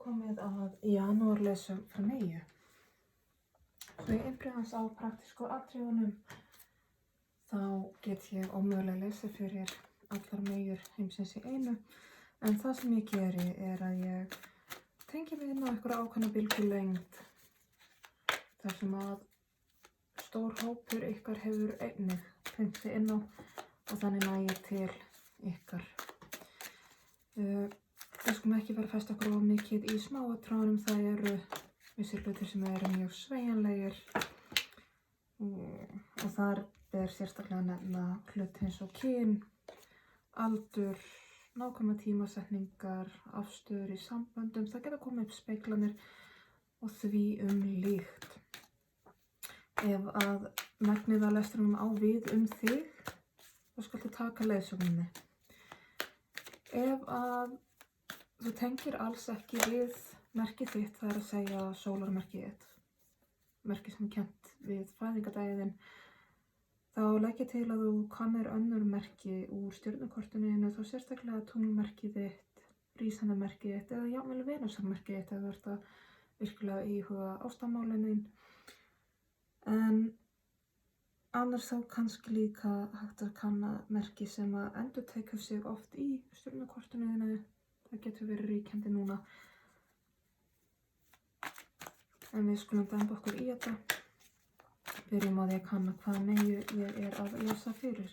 komið að janúarlesum frá Meyju. Svo ég einblíni aðeins á praktísku atriðunum, þá get ég ómögulega lesið fyrir allar Meyjur heimsins í einu. En það sem ég geri að ég tengi mig inn á einhverja ákveðna bylgjulengd þar sem að stór hópur ykkar hefur einnig tengt sig inn á og þannig næ ég til ykkar. Við skulum ekki vera að festa okkur of mikið í smáatriðunum, það eru vissir hlutir sem eru mjög sveigjanlegir og þar ber sérstaklega að nefna hluti eins og kyn, aldur, nákvæmar tímasetningar, afstöður í samböndum, það geta komið upp speglanir og því líkt. Ef að megnið að lestrinum á við þig, þá skaltu taka leiðsögninni. Ef að þú tengir alls ekki við merkið þitt, það er að segja sólarmerkið þitt, merkið sem er kennt við fæðingardaginn, þá legg ég til að þú kannir önnur merki úr stjörnukortinu, þá sérstaklega tunglmerkið þitt, rísandamerkið þitt eða jafnvel venusarmerkið þitt ef þú ert að virkilega íhuga ástamálin þín. En annars þá kannski líka hægt að kanna merki sem að endurteka sig oft í stjörnukortinu, það getur verið ríkjandi núna. En við skulum dæmba okkur í þetta. Byrjum á því að kanna hvaða Meyju ég er að lesa fyrir.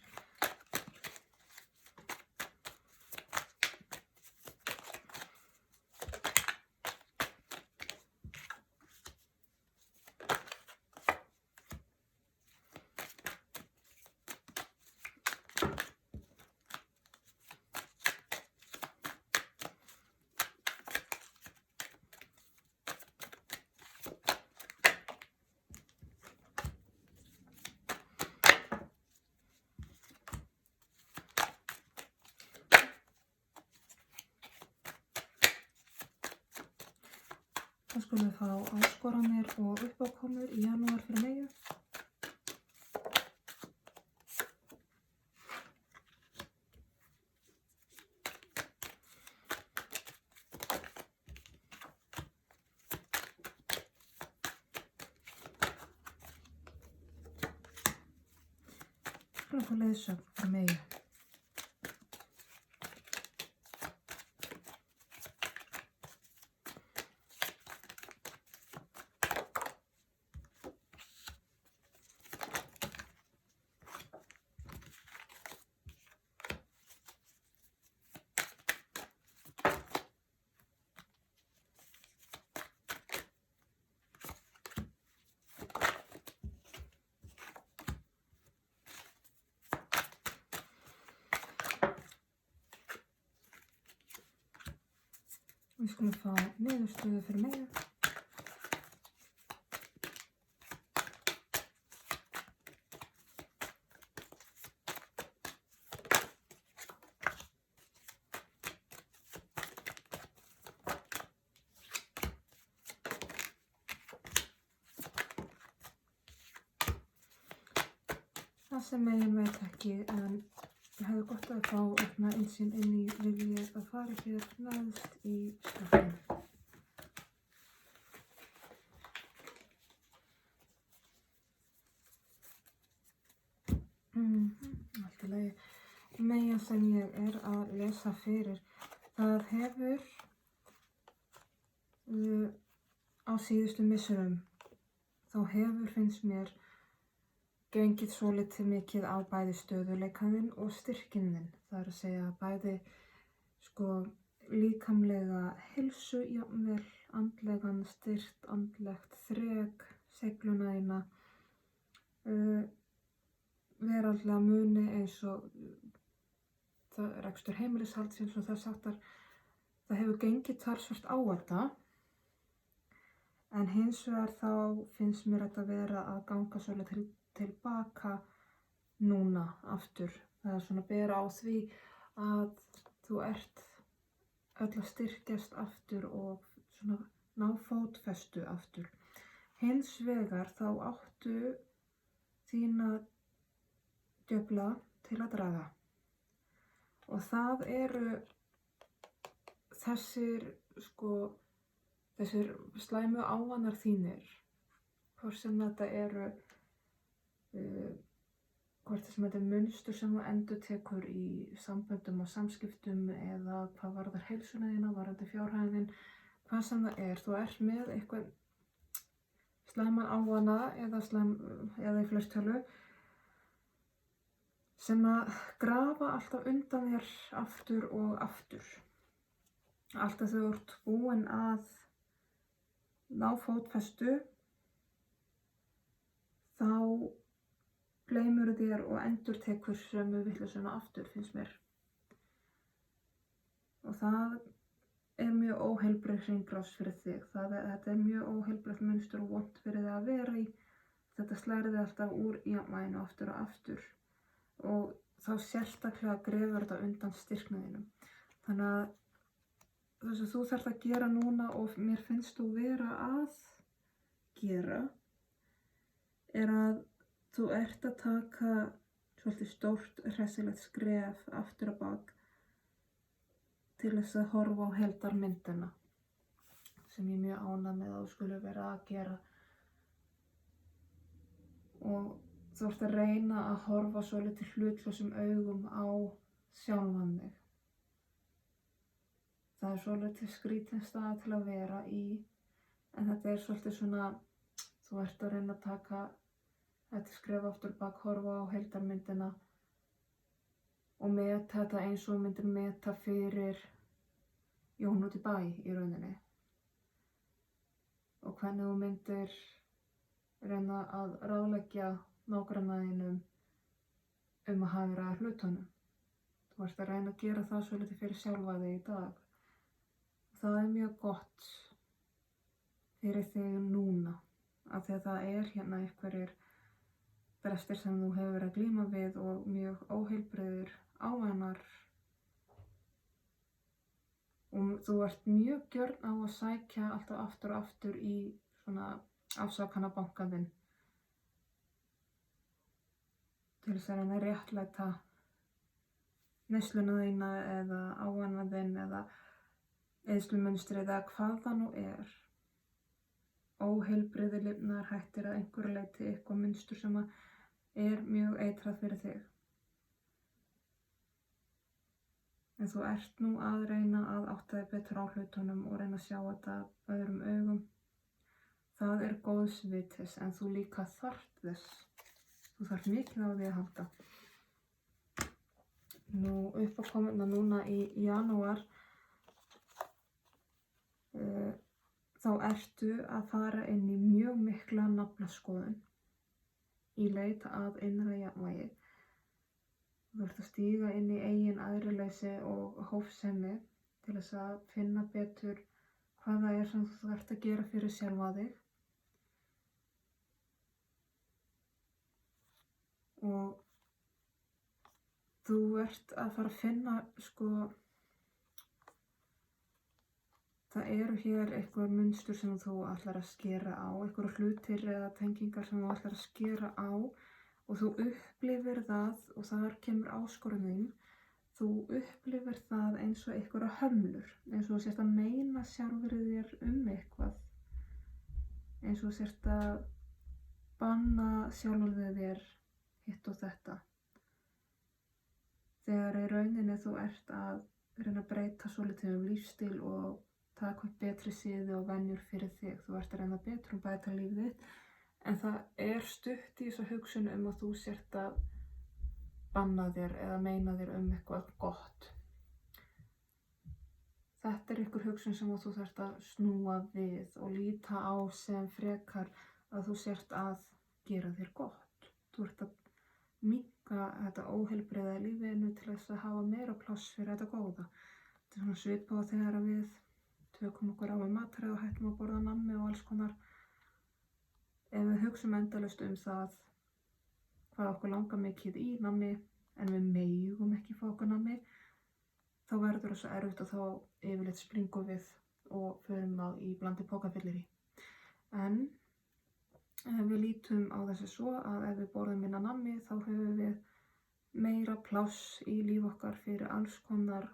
Þá skulum við fá áskoranir og uppákomur í janúar fyrir Meyju. Skulum fá leiðsögn fyrir Meyju. Við skulum fá niðurstöðu fyrir Meyju. Það sem Meyjan veit ekki, en ég hefði gott að fá aukna innsýn inn í vil ég að fara hér neðst í skapinu. Allt í lagi. Meyjan sem ég er að lesa fyrir, það hefur á síðustu misserum, þá hefur finnst mér gengið svolítið mikið á bæði stöðuleikaðinn og styrkinn. Það er að segja bæði líkamlega heilsu, jafnvel andlegan styrk, andlegt þrek, segluna þína, veraldlega muni eins og rekstur heimilishaldsins og þess háttar. Það hefur gengið talsvert á þetta, en hins vegar þá finnst mér þetta vera að ganga svolítið tilbaka núna aftur. Það er svona bera á því að þú ert öll að styrkjast aftur og svona ná fótfestu aftur. Hins vegar þá áttu þína djöfla til að draga og það eru þessir þessir slæmu ávanar þínir, hvort sem þetta eru hvort sem þetta er munstur sem þú endurtekur í samböndum og samskiptum eða hvað varðar heilsuna þína, varðandi fjárhaginn, hvað sem það er, þú ert með eitthvað slæman ávana eða í fleirtölu sem að grafa alltaf undan þér aftur og aftur. Alltaf þegar þú ert búin að ná fótfestu, þá gleymur þér og endurtekur sömu vitleysuna aftur, finnst mér. Og það er mjög óheilbrigð hringrás fyrir þig. Þetta er mjög óheilbrigt munstur og vont fyrir þig að vera í. Þetta slær þig alltaf úr jafnvæginu aftur og aftur. Og þá sérstaklega grefur þetta undan styrknum þínum. Þannig að það sem þú þarft að gera núna og mér finnst þú vera að gera er að þú ert að taka svolítið stórt hressilegt skref aftur á bak til þess að horfa á heildarmyndina sem ég er mjög ánægð með að þú skuli vera að gera. Og þú ert að reyna að horfa svolítið hlutlausum augum á sjálfan þig. Það er svolítið skrítin staða til að vera í, en þetta er svolítið svona, þú ert að reyna að taka þetta skref aftur bak, horfa á heildarmyndina og meta þetta eins og myndir meta fyrir Jón út í bæ í rauninni. Og hvernig þú myndir reyna að ráðleggja nágranna þínum að hagra hlutunum. Þú ert að reyna að gera það svolítið fyrir sjálfa þig í dag. Það er mjög gott fyrir þig núna, af því að það er hérna einhverjir brestir sem þú hefur verið að glíma við og mjög óheilbrigðir ávanar. Og þú ert mjög gjörn á að sækja alltaf aftur og aftur í svona afsakanabankann þinn til þess að reyna að réttlæta neysluna þína eða ávana þinn eða eyðslumynstrið eða hvað það nú er. Óheilbrigðir lifnaðarhættir að einhverju leyti eitthvað mynstur sem er mjög eitrað fyrir þig. En þú ert nú að reyna að átta þig betur á hlutunum og reyna að sjá þetta öðrum augum. Það er góðs vitis, en þú líka þarft þess. Þú þarft mikið á því að halda. Nú uppákomuna núna í janúar, þá ertu að fara inn í mjög mikla naflaskoðun í leit að innra jafnvægi. Þú ert að stíga inn í eigin æðruleysi og hófsemi til þess að finna betur hvað það er sem þú þarft að gera fyrir sjálfa þig. Og þú ert að fara að finna, það eru hér einhver munstur sem þú ætlar að skera á, einhverjar hlutir eða tengingar sem þú ætlar að skera á og þú upplifir það, og þar kemur áskorunin, þú upplifir það eins og einhverjar hömlur, eins og þú sért að meina sjálfur þér eitthvað, eins og þú sért að banna sjálfur þér hitt og þetta. Þegar í rauninni þú ert að reyna að breyta svolítið lífstíl og taka upp betri siði og venjur fyrir þig. Þú ert að reyna betur og bæta lífið þitt, en það er stutt í þessu hugsun að þú sért að banna þér eða meina þér eitthvað gott. Þetta er einhver hugsun sem þú þarft að snúa við og líta á sem frekar að þú sért að gera þér gott. Þú ert að minnka þetta óheilbrigða í lífinu til þess að hafa meira pláss fyrir þetta góða. Þetta er svona svipað þegar við tökum okkur á í mataræði og hættum að borða nammi og alls konar. Ef við hugsum endalaust það hvað okkur langar mikið í nammi en við megum ekki fá okkur nammi, þá verður það svo erfitt og þá yfirleitt springum við og förum í blandið pókafyllir í. En ef við lítum á þessu svo að ef við borðum minna nammi þá höfum við meira pláss í líf okkar fyrir alls konar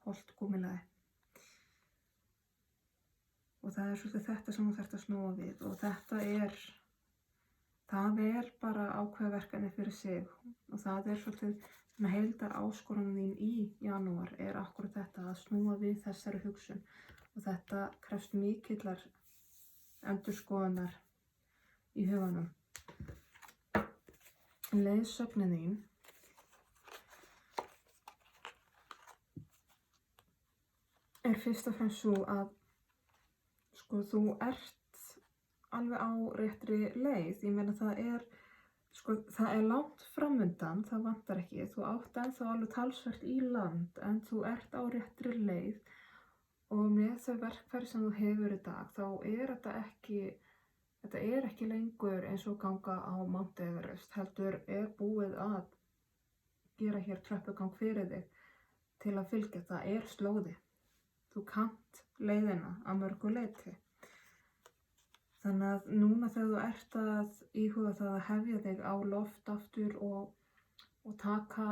hollt gúmmilaði. Og það svolítið þetta sem þú þarft að snúa við og það bara ákveða verkefni fyrir sig og það svolítið heildar áskoranum þín í janúar akkurat þetta að snúa við þessari hugsun og þetta krefst mikillar endurskoðunar í huganum. Leiðsögnin þín fyrst og fremst svo að þú ert alveg á réttri leið. Ég meina það langt framundan, það vantar ekki. Þú átt ennþá alveg talsvert í land en þú ert á réttri leið og með þau verkfæri sem þú hefur í dag þá þetta ekki lengur eins og ganga á Mount Everest, heldur búið að gera hér tröppugang fyrir þig til að fylgja. Það slóði. Þú kannt leiðina að mörgu leyti. Þannig að núna þegar þú ert að íhuga það að hefja þig á loft aftur og taka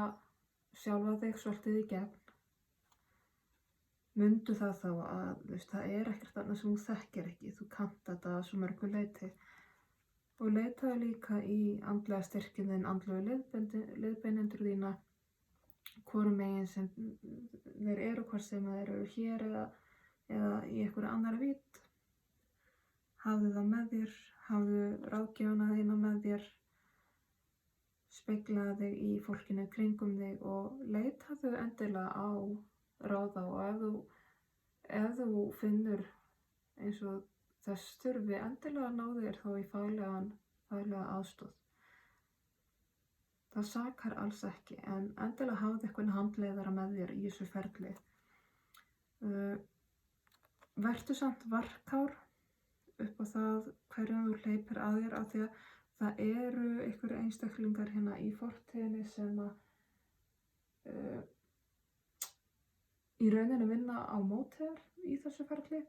sjálfa þig svolítið í gegn, mundu það þá að það ekkert annað sem þú þekkir ekki. Þú kannt þetta að svo mörgu leyti. Og leitaðu líka í andlega styrkinn þinn, andlegu leiðbeinendur þína, hvorum megin sem þeir hvort sem þeir hér eða í einhverju annarri vídd. Hafðu það með þér, hafðu ráðgjöfuna þína með þér, speglaðu þig í fólkinu kringum þig og leitaðu endilega á ráða og ef þú finnur eins og þess þurfi endilega að ná þér þá í faglega aðstoð. Það sakar alls ekki en endilega hafðu eitthvað handleiðara með þér í þessu ferli. Vertu samt varkár upp á það hverjum þú hleypir að þér af því að það einhverjir einstaklingar hérna í fortíðinni sem að í rauninni vinna á móti þér í þessu ferli.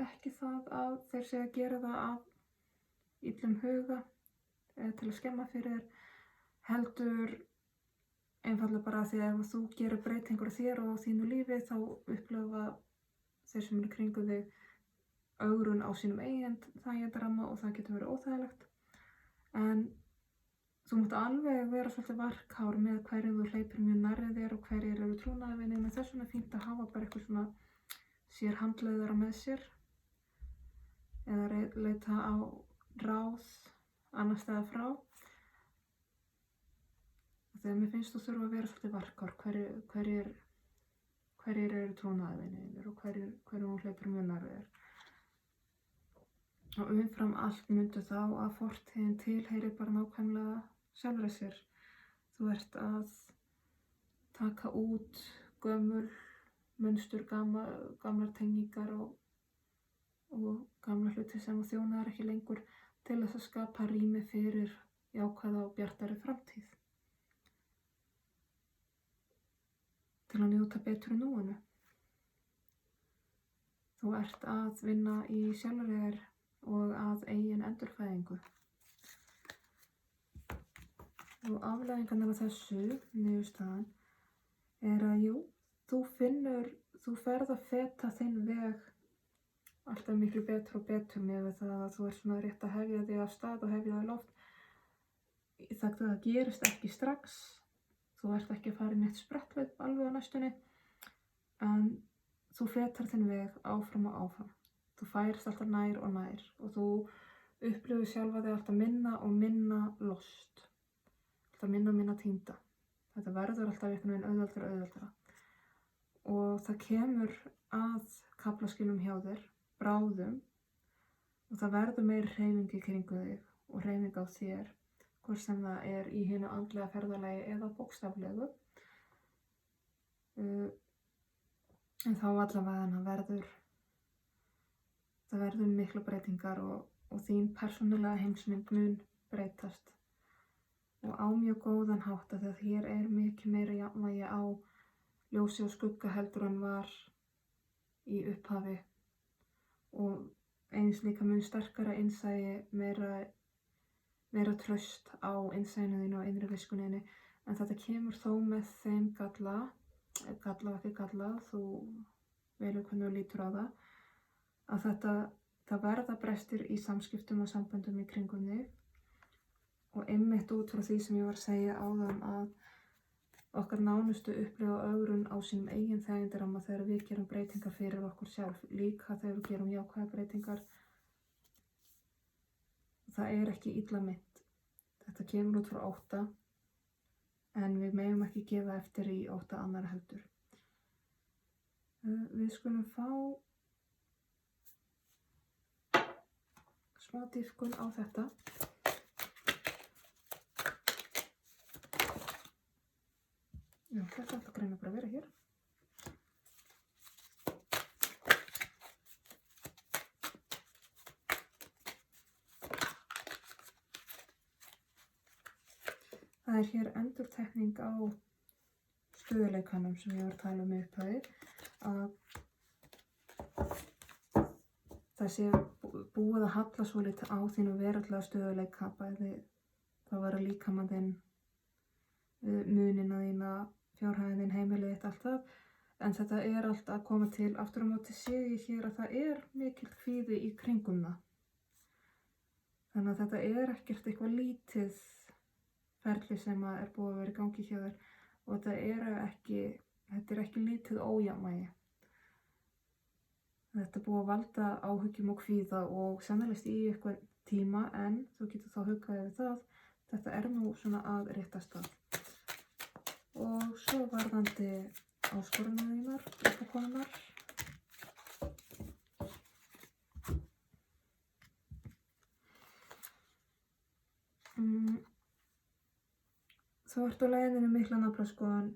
Ekki það að þeir sé að gera það af illum huga eða til að skemma fyrir þér, heldur einfaldlega bara því að ef þú gerir breytingur á þér og á þínu lífi þá upplifa þeir sem kringum þig ögrun á sínum eigin þægindaramma og það getur verið óþægilegt. En þú mátt alveg vera svolítið varkár með hverjum þú hleypir mjög nærri þér og hverjir trúnaðarvinir, en þess vegna fínt að hafa bara eitthvað svona sér handleiðara með sér eða leita á ráð annars staðar frá. Þegar mér finnst þú þurfa að vera svolítið varkár hverjir trúnaðarvinir og hverjum þú hleypir mjög nærri þér. Og umfram allt myndu þá að fortíðin tilheyrir bara nákvæmlega sjálfri sér. Þú ert að taka út gömul munstur, gamlar tengingar og gamla hluti sem þú þjónar ekki lengur til þess að skapa rými fyrir jákvæða og bjartari framtíð. Til að njóta betur núinu. Þú ert að vinna í sjálfri þér og að eigin endurfæðingu. Og afleiðingarnar af þessu, niðurstaðan, að þú ferð að feta þinn veg alltaf miklu betur og betur með það að þú ert svona rétt að hefja þig af stað og hefja þig loft. Það gerist ekki strax, þú ert ekki að fara í neitt spretthlaup alveg á næstunni, en þú fetar þinn veg áfram og áfram. Þú færist alltaf nær og nær og þú upplifir sjálfa þig alltaf minna og minna lost. Alltaf minna og minna týnda. Þetta verður alltaf einhvern veginn auðveldara. Og það kemur að kaflaskilum hjá þér, bráðum, og það verður meiri hreyfing í kringu þig og hreyfing á þér, hvort sem það í hinu andlega ferðalagi eða bókstaflegu. En þá allavega það verður miklu breytingar og þín persónulega heimsmynd mun breytast. Og á mjög góðan hátt af því að hér mikið meira jafnvægi á ljósi og skugga heldur en var í upphafi. Og eins líka mun sterkara innsæi, meira traust á innsæinu þínu og innri viskuninni. En þetta kemur þó með þeim galla, og ekki galla, þú velur hvernig þú lítur á það, að það verða brestir í samskiptum og samböndum í kringum þig og einmitt út frá því sem ég var að segja áðan að okkar nánustu upplifa ögrun á sínum eigin þægindaramma þegar við gerum breytingar fyrir okkur sjálf, líka þegar við gerum jákvæðar breytingar. Það er ekki illa meint. Þetta kemur út frá ótta, en við megum ekki gefa eftir í ótta annarra heldur. Við skulum fá smá dýpkun á þetta. Já, þetta ætla greina bara að vera hér. Það er hér endurtekning á stöðuleikanum sem ég var að tala um í upphafi, að það sé búið að halla svolítið á þínu veraldlega stöðuleika, bæði það var að líkamann þinn, munina þína, fjárhaginn þinn, heimilið þitt, allt það. En þetta er allt að koma til, aftur á móti sé ég hér að það er mikill kvíði í kringum það. Þannig að þetta er ekkert eitthvað lítið ferli sem er búið að vera í gangi hjá þér og þetta er ekki lítið ójafnvægi. Þetta er búið að valda áhyggjum og kvíða og sannarlegst í eitthvað tíma, en þú getur þá huggað yfir það. Þetta er nú svona að réttast að. Og svo varðandi áskorunum þínar, uppákomunar. Þú ert á leiðinni mikla naflaskoðun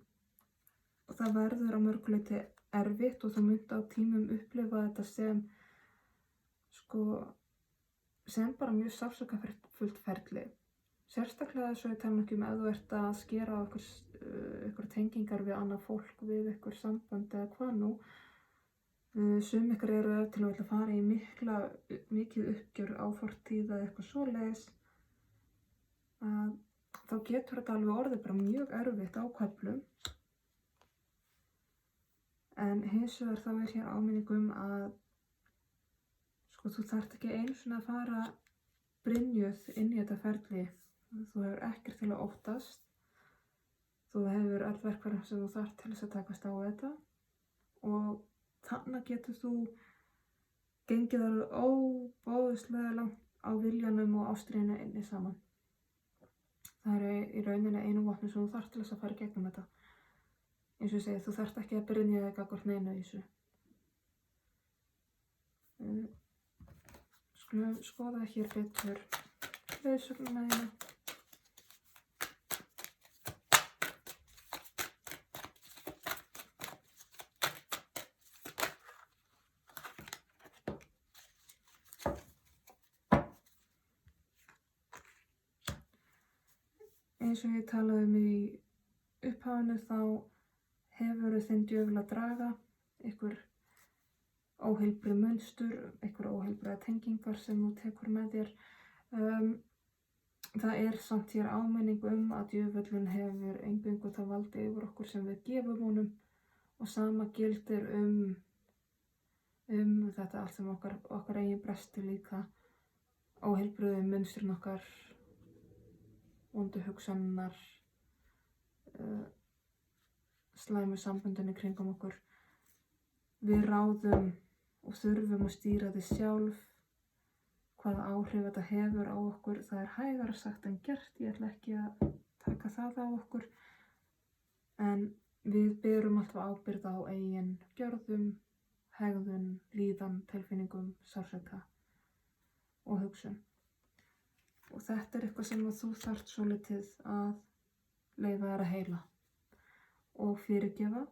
og það verður á mörgu leyti erfitt og þú munt á tímum upplifa þetta sem bara mjög sársaukafullt ferli. Sérstaklega svo ég tala ekki ef þú ert að skera á ykkur tengingar við annað fólk, við ykkur samband eða hvað nú. Sum ykkur eru til að fara í mikið uppgjör á fortíð eða eitthvað svoleiðis. Þá getur þetta alveg orðið bara mjög erfitt á köflum. En hins vegar þá er hér áminning að þú þarft ekki einu sinni að fara brynjuð inn í þetta ferli. Þú hefur ekkert til að óttast. Þú hefur öll verkfæri sem þú þarft til þess að takast á þetta. Og þannig getur þú gengið alveg óbóðslega langt á viljanum og ástríðunni inni saman. Það eru í rauninni einu vopni sem þú þarft til þess að fara í gegnum þetta. Eins og ég segi, þú þarft ekki að brynja þig gagnvart neinu í þessu. Skulum skoða hér betur leiðsögnina þína. Eins og ég talaði í upphafinu þá hefur þinn djöful að draga ykkur óheilbrigð munstur, ykkur óheilbrigðar tengingar sem þú tekur með þér. Það er samt hér áminning að djöfullinn hefur eingöngu það valdi yfir okkur sem við gefum honum og sama gildir þetta allt sem okkar eigin brestur líka, óheilbrigðu munstrin okkar, vondu hugsanirnar, slæmu samböndin í kringum okkur. Við ráðum og þurfum að stýra því sjálf. Hvaða áhrif þetta hefur á okkur, það er hægara sagt en gert. Ég ætla ekki að taka það á okkur. En við berum alltaf ábyrgð á eigin gjörðum, hegðun, líðan, tilfinningum, sársauka og hugsun. Og þetta er eitthvað sem þú þarft svolítið að leyfa þér að heila og fyrirgefa.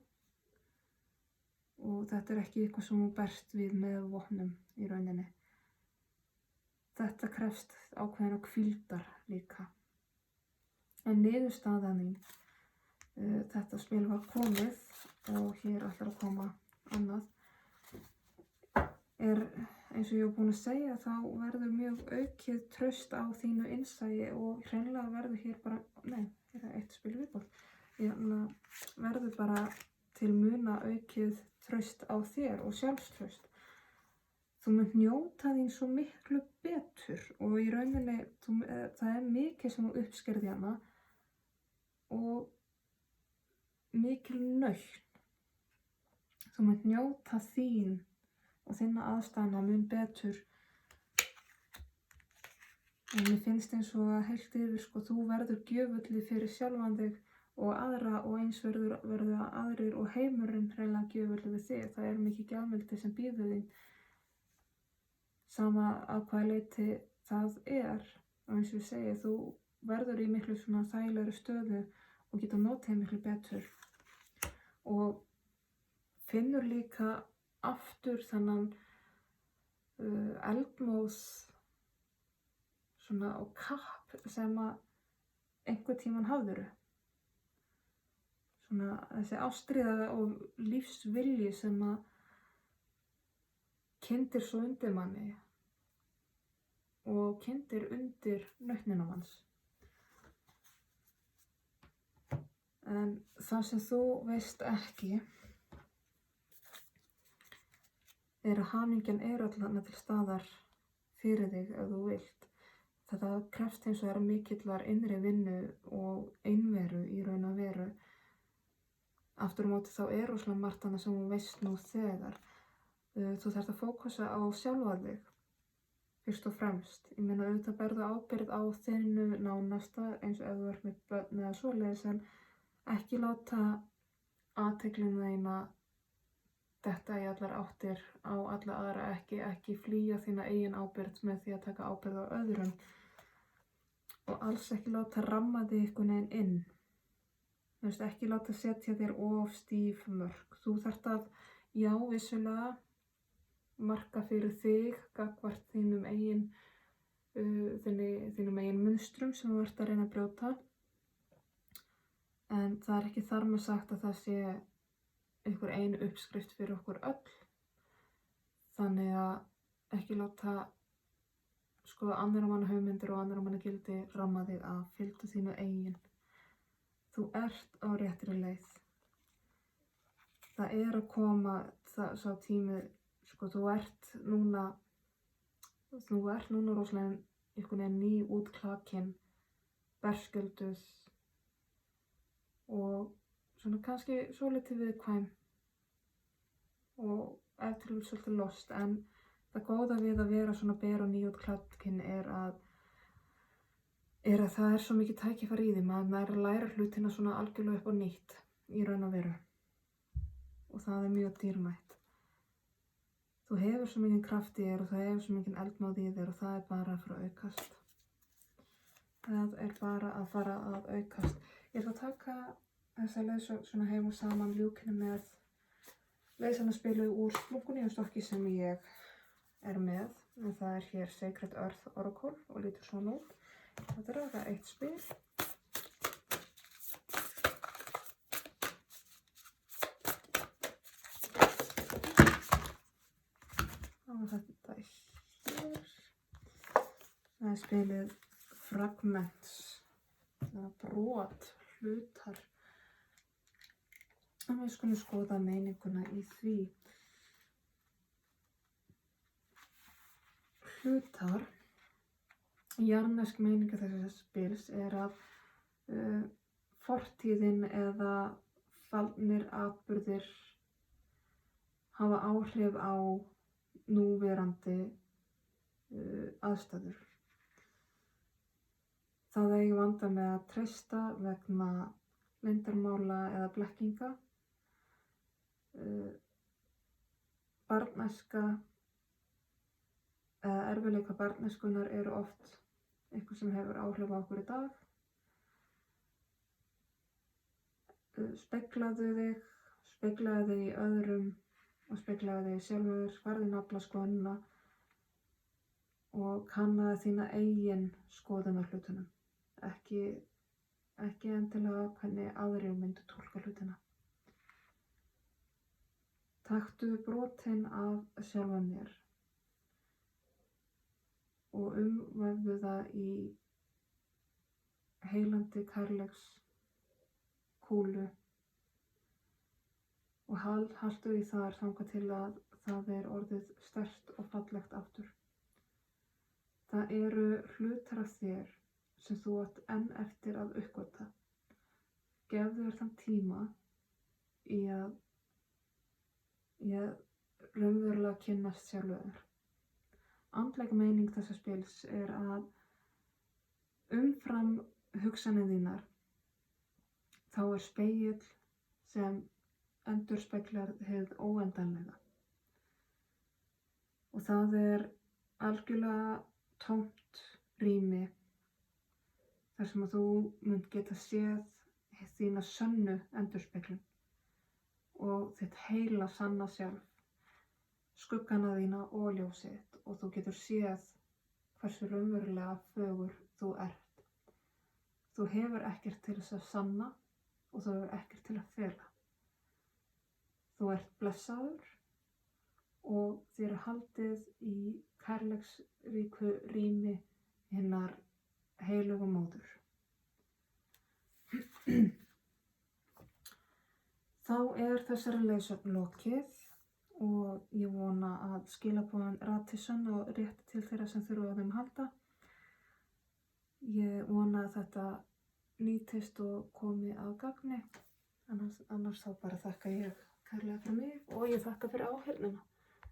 Og þetta er ekki eitthvað sem þú berst við með vopnum í rauninni. Þetta krefst ákveðna hvíldar líka. En niðurstaðan mín, þetta spil var komið og hér ætlar að koma annað, er eins og ég hef búin að segja, þá verður mjög aukið traust á þínu innsæi og hreinlega verður hér bara, hér er eitt spil viðbót, verður bara til muna aukið traust á þér og sjálfstraust. Þú munt njóta þín svo miklu betur og í rauninni það mikið sem þú uppskerði hana og mikil nautn. Þú munt njóta þín og þinna aðstæðna mun betur. En mér finnst eins og að heilt yfir þú verður gjöfulli fyrir sjálfan þig og aðra og eins verður aðrir og heimurinn hreinlega gjöfulli við þig. Það mikið gjafmildi sem býður þín sama að hvaða leyti það og eins og ég segi, þú verður í miklu svona þægilegri stöðu og getur notið miklu betur og finnur líka aftur þennan eldmóð svona og kapp sem að einhver tíman hafðiru. Svona þessi ástríða og lífsvilji sem að kyndir svo undir manni og kyndir undir nautnina manns. En það sem þú veist ekki að hamingjan allan til staðar fyrir þig ef þú vilt. Þetta krefst eins og mikillar innri vinnu og einveru í raun og veru. Aftur á móti þá rosalega margt annað sem þú veist nú þegar. Þú þarft að fókusa á sjálfa þig, fyrst og fremst. Ég meina auðvitað berðu ábyrgð á þínu nánasta eins og ef þú ert með börn eða svoleiðis en ekki láta athyglina þína detta í allar áttir á alla aðra, ekki flýja þína eigin ábyrgð með því að taka ábyrgð á öðrum og alls ekki láta ramma þig einhvern veginn inn. Þú veist, ekki láta setja þér of stíf mörk. Þú þarft að, já, vissulega marka fyrir þig gagnvart þínum eigin munstrum sem þú ert að reyna að brjóta. En það ekki þar með sagt að það sé einhver einu uppskrift fyrir okkur öll. Þannig að ekki láta annarra manna hugmyndir og annarra manna gildi ramma þig af, fylgdu þínu eigin. Þú ert á réttri leið. Það að koma sá tími, þú ert núna rosalega einhvern veginn ný útklakin, berskjölduð og svona kannski svolítið viðkvæm og ef til svolítið lost, en það góða við að vera svona ber og nýútklakin að það svo mikið tækifæri í því, maður að læra hlutina svona algjörlega upp á nýtt í raun og veru og það mjög dýrmætt. Þú hefur svo mikið kraft í þér og það hefur svo mikið eldmáð í þér og það bara að fara að aukast. Það bara að fara að aukast. Ég ætla að taka þessa leið svona heim og saman ljúkinu með leiðsanaspilu úr splunkunni og stokki sem ég með. En það hér Sacred Earth Oracle og lítur svona út. Þetta það eitt spil. Og þetta hér. Það spilið Fragments. Það brot, hlutar. Og við skulum skoða meininguna í því. Hlutar. Jarnesk meininga þessa spils að fortíðin eða fallnir atburðir hafa áhrif á núverandi aðstæður. Það eigi vanda með að treysta vegna leyndarmála eða blekkinga. Barnæska eða erfiðleika barnæskunnar eru oft eitthvað sem hefur áhrif á okkur í dag. Speglaðu þig í öðrum og speglaðu þig sjálfur, farðu nafla skoðunina og kannaðu þína eigin skoðun á hlutunum. Ekki endilega hvernig aðrir myndu túlka hlutina. Taktu brotin af sjálfan þér og umvefðu það í heilandi kærleiks kúlu og haltu því þar þangað til að það er orðið sterkt og fallegt aftur. Það eru hlutar af þér sem þú átt enn eftir að uppgötva. Gefðu þér þann tíma í að raunverulega kynnast sjálfu þér. Andleg meining þessa spils er að umfram hugsanir þínar þá er spegill sem endurspeglar hið óendanlega. Og það er algjörlega tómt rými þar sem að þú munt geta séð þína sönnu endurspeglun og þitt heila sanna sjálf, skuggana þína og ljósið þitt, og þú getur séð hversu raunverulega fögur þú ert. Þú hefur ekkert til þess að sanna og þú hefur ekkert til að fela. Þú ert blessaður og þér er haldið í kærleiksríku rými hinnar heilugu móður. Þá er þessari leiðsögn lokið og ég vona að skilaboðin rati sönn og rétt til þeirra sem þurfa á þeim halda. Ég vona að þetta nýtist og komi að gagni, annars þá bara þakka ég kærlega fyrir mig og ég þakka fyrir áheyrnina.